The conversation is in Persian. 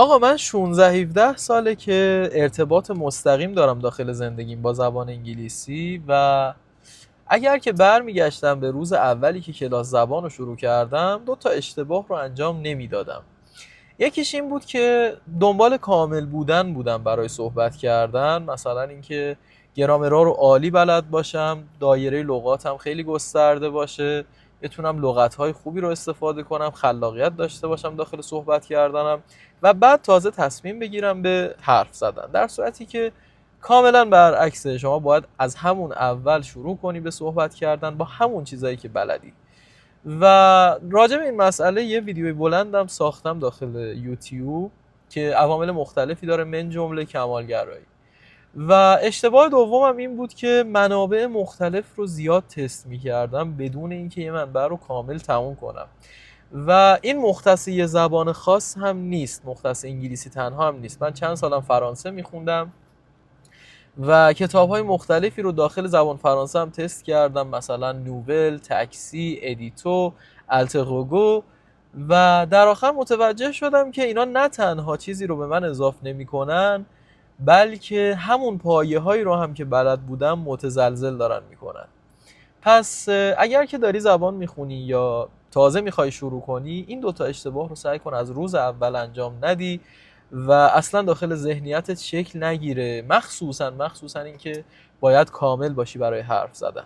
آقا من 16-17 ساله که ارتباط مستقیم دارم داخل زندگیم با زبان انگلیسی و اگر که برمیگشتم به روز اولی که کلاس زبان رو شروع کردم، دو تا اشتباه رو انجام نمیدادم. یکیش این بود که دنبال کامل بودم برای صحبت کردن، مثلا اینکه گرامرها رو عالی بلد باشم، دایره لغاتم خیلی گسترده باشه، بتونم لغت‌های خوبی رو استفاده کنم، خلاقیت داشته باشم داخل صحبت کردنم و بعد تازه تصمیم بگیرم به حرف زدن. در صورتی که کاملا برعکسه، شما باید از همون اول شروع کنی به صحبت کردن با همون چیزایی که بلدی. و راجع به این مسئله یه ویدیوی بلندم ساختم داخل یوتیوب که عوامل مختلفی داره، من جمله کمالگرایی. و اشتباه دومم این بود که منابع مختلف رو زیاد تست می‌کردم بدون اینکه یه منبع رو کامل تموم کنم. و این مختص یه زبان خاص هم نیست، مختص انگلیسی تنها هم نیست. من چند سالم فرانسه می‌خوندم و کتاب‌های مختلفی رو داخل زبان فرانسه هم تست کردم، مثلا نوول، تاکسی، ادیتو، التروگو. و در آخر متوجه شدم که اینا نه تنها چیزی رو به من اضاف نمی‌کنن، بلکه همون پایه‌هایی رو هم که بلد بودم متزلزل دارن میکنن. پس اگر که داری زبان میخونی یا تازه میخوای شروع کنی، این دوتا اشتباه رو سعی کن از روز اول انجام ندی و اصلا داخل ذهنیتت شکل نگیره، مخصوصا اینکه باید کامل باشی برای حرف زدن.